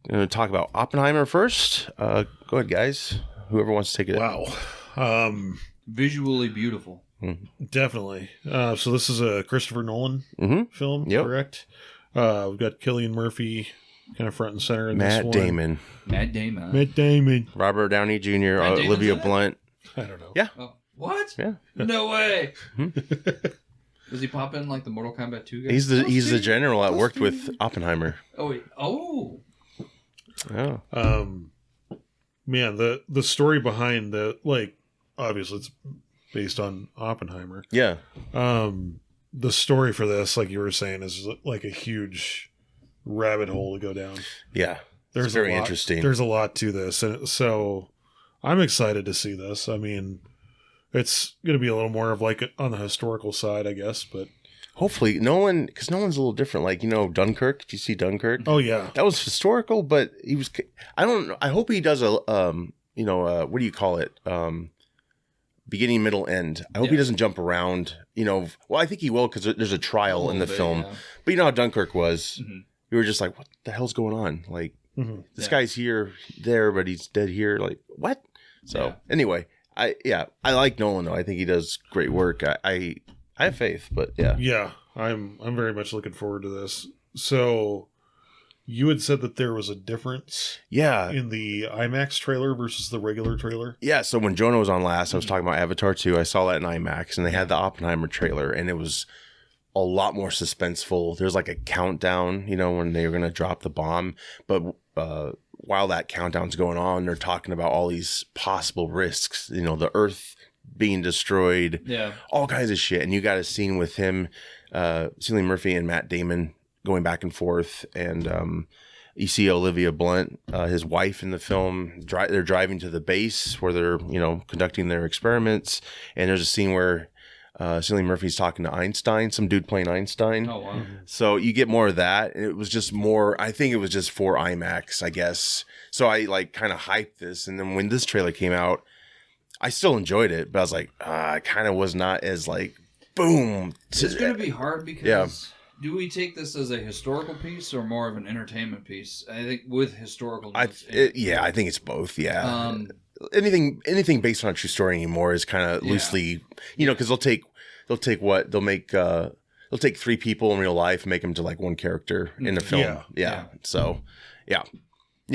going to talk about Oppenheimer first. Go ahead, guys. Whoever wants to take it. Wow. Visually beautiful. Definitely. So this is a Christopher Nolan film, correct? We've got Cillian Murphy kind of front and center in this one. Matt Damon. Robert Downey Jr., Olivia Blunt. I don't know. Yeah. Oh, what? Yeah. No way. Does he pop in like the Mortal Kombat 2 guy? He's the general that worked with Oppenheimer. Oh, wait. Oh. Man, the story behind obviously it's based on Oppenheimer. Yeah. The story for this, like you were saying, is like a huge rabbit hole to go down. Yeah. It's very interesting. There's a lot to this. And so I'm excited to see this. I mean, it's going to be a little more of like on the historical side, I guess, but hopefully Nolan, because Nolan's a little different. Like, Dunkirk. Did you see Dunkirk? Oh yeah. That was historical, but he was, I don't know. I hope he does what do you call it? Beginning, middle, end. I hope he doesn't jump around, well, I think he will because there's a trial in the film. Yeah. But you know how Dunkirk was? Mm-hmm. You were just like, what the hell's going on? Like, this guy's here, there, but he's dead here. Like, what? So, anyway, I like Nolan, though. I think he does great work. I have faith, but yeah. Yeah, I'm very much looking forward to this. So, you had said that there was a difference in the IMAX trailer versus the regular trailer? Yeah, so when Jonah was on last, I was talking about Avatar 2. I saw that in IMAX, and they had the Oppenheimer trailer, and it was a lot more suspenseful. There's like a countdown, when they were going to drop the bomb. But while that countdown's going on, they're talking about all these possible risks, the Earth being destroyed, all kinds of shit. And you got a scene with him, Cillian Murphy and Matt Damon going back and forth, and you see Olivia Blunt, his wife in the film. They're driving to the base where they're conducting their experiments, and there's a scene where Cillian Murphy's talking to Einstein, some dude playing Einstein. Oh wow! So you get more of that. It was just more. I think it was just for IMAX, I guess. So I kind of hyped this, and then when this trailer came out, I still enjoyed it, but I was like, I kind of was not as boom. It's going to be hard because. Do we take this as a historical piece or more of an entertainment piece? I think with historical. I think it's both. Yeah. Anything based on a true story anymore is kind of loosely, because they'll take three people in real life and make them to one character in a film. Yeah. So, yeah,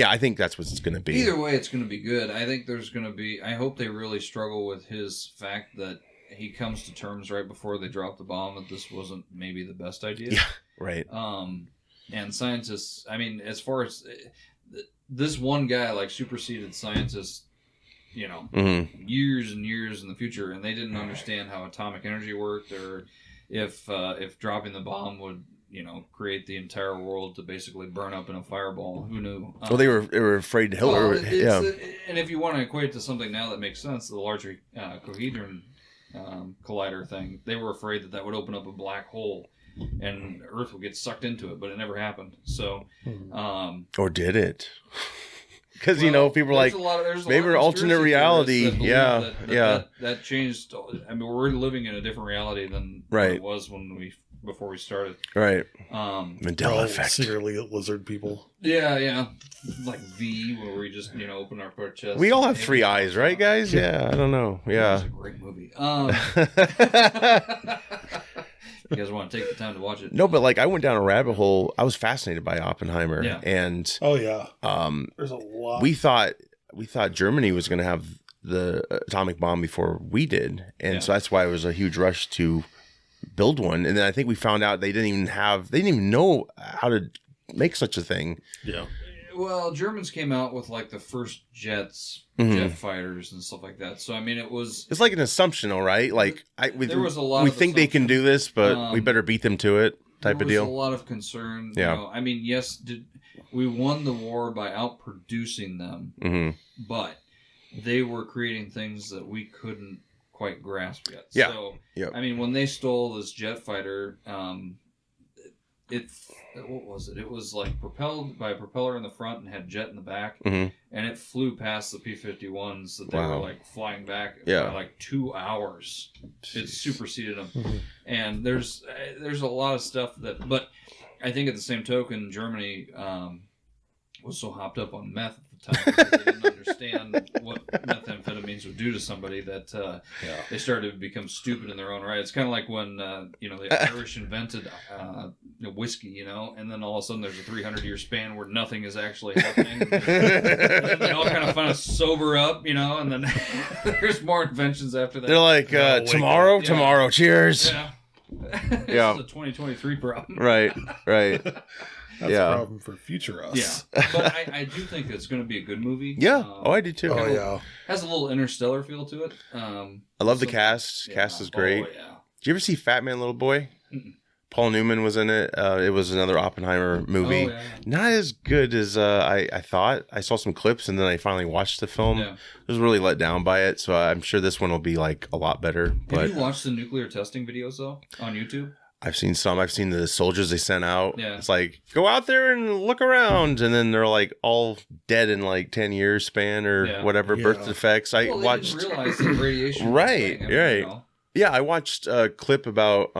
I think that's what it's going to be. Either way, it's going to be good. I think there's going to be. I hope they really struggle with his fact that he comes to terms right before they drop the bomb that this wasn't maybe the best idea. Yeah, right. And scientists, I mean, as far as this one guy superseded scientists, years and years in the future, and they didn't understand how atomic energy worked, or if dropping the bomb would create the entire world to basically burn up in a fireball. Who knew? Well, they were afraid Hitler. And if you want to equate it to something now that makes sense, the Larger Cohedron Collider thing, they were afraid that would open up a black hole and Earth would get sucked into it, but it never happened. So, or did it? Because people are there's maybe an alternate reality. That changed. I mean, we're living in a different reality than it was before we started. Right. Mandela effect. Secretly lizard people. Yeah. Like V, where we just open our chest. We all have three eyes, right, guys? Yeah. I don't know. Yeah. It's a great movie. You guys want to take the time to watch it? No, but I went down a rabbit hole. I was fascinated by Oppenheimer, and there's a lot. We thought Germany was going to have the atomic bomb before we did, and so that's why it was a huge rush to build one. And then I think we found out they didn't even know how to make such a thing. Yeah. Well, Germans came out with the first jets, jet fighters and stuff like that. So I mean, it's like an assumption, all right. There was a lot. We think they can do this, but we better beat them to it. Type of deal. There was a lot of concern. Yeah. I mean, yes, we won the war by outproducing them, but they were creating things that we couldn't quite grasp yet. Yeah. So I mean, when they stole this jet fighter, what was it? It was propelled by a propeller in the front and had jet in the back, and it flew past the P-51s that they were flying back by 2 hours. Jeez. It superseded them, and there's a lot of stuff but I think at the same token, Germany was so hopped up on meth at the time because they didn't understand what methamphetamines would do to somebody that they started to become stupid in their own right. It's kind of like when the Irish invented whiskey, and then all of a sudden there's a 300-year span where nothing is actually happening. And then they all kind of sober up, and then there's more inventions after that. They're like, tomorrow, cheers. Yeah. This is a 2023 problem. Right. That's a problem for future us. Yeah, but I do think it's going to be a good movie. Yeah. I do too. Has a little Interstellar feel to it. I love the cast. Yeah. Cast is great. Oh, yeah. Did you ever see Fat Man Little Boy? Mm-mm. Paul Newman was in it. It was another Oppenheimer movie. Oh, yeah. Not as good as I thought. I saw some clips and then I finally watched the film. Yeah. I was really let down by it, so I'm sure this one will be like a lot better. Have you watched the nuclear testing videos though on YouTube? I've seen some. I've seen the soldiers they sent out. Yeah. It's like, go out there and look around. And then they're like all dead in like 10 years span or whatever, birth defects. I watched. They didn't realize the radiation. Right. Yeah, I watched a clip about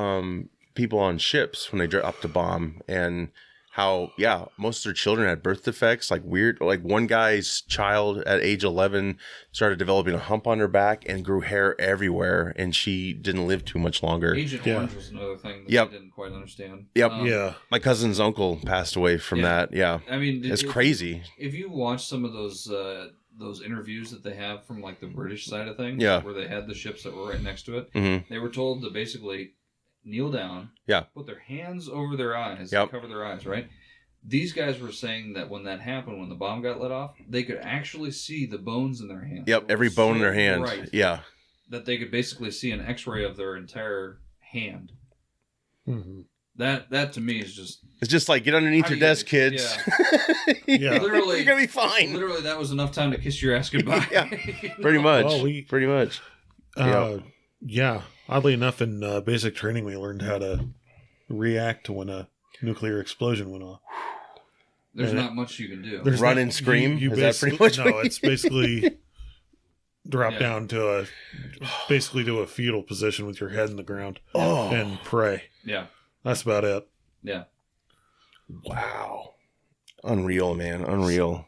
people on ships when they dropped a bomb and how, most of their children had birth defects, like weird. Like one guy's child at age 11 started developing a hump on her back and grew hair everywhere, and she didn't live too much longer. Agent Orange was another thing that I didn't quite understand. Yep. My cousin's uncle passed away from that. Yeah. I mean, it's crazy. If you watch some of those interviews that they have from like the British side of things, where they had the ships that were right next to it, they were told to basically kneel down, put their hands over their eyes, cover their eyes, right? These guys were saying that when that happened, when the bomb got let off, they could actually see the bones in their hands. Yep, every bone in their hand. Yeah. That they could basically see an x-ray of their entire hand. Mm-hmm. That to me is just... It's just like, get underneath your desk, kids. Yeah. Literally, you're going to be fine. Literally, that was enough time to kiss your ass goodbye. Pretty much. Well, pretty much. Yeah. Oddly enough, in basic training, we learned how to react to when a nuclear explosion went off. There's not much you can do. Run and scream? Is that pretty much it's basically drop down to a fetal position with your head in the ground and pray. Yeah. That's about it. Yeah. Wow. Unreal, man. Unreal.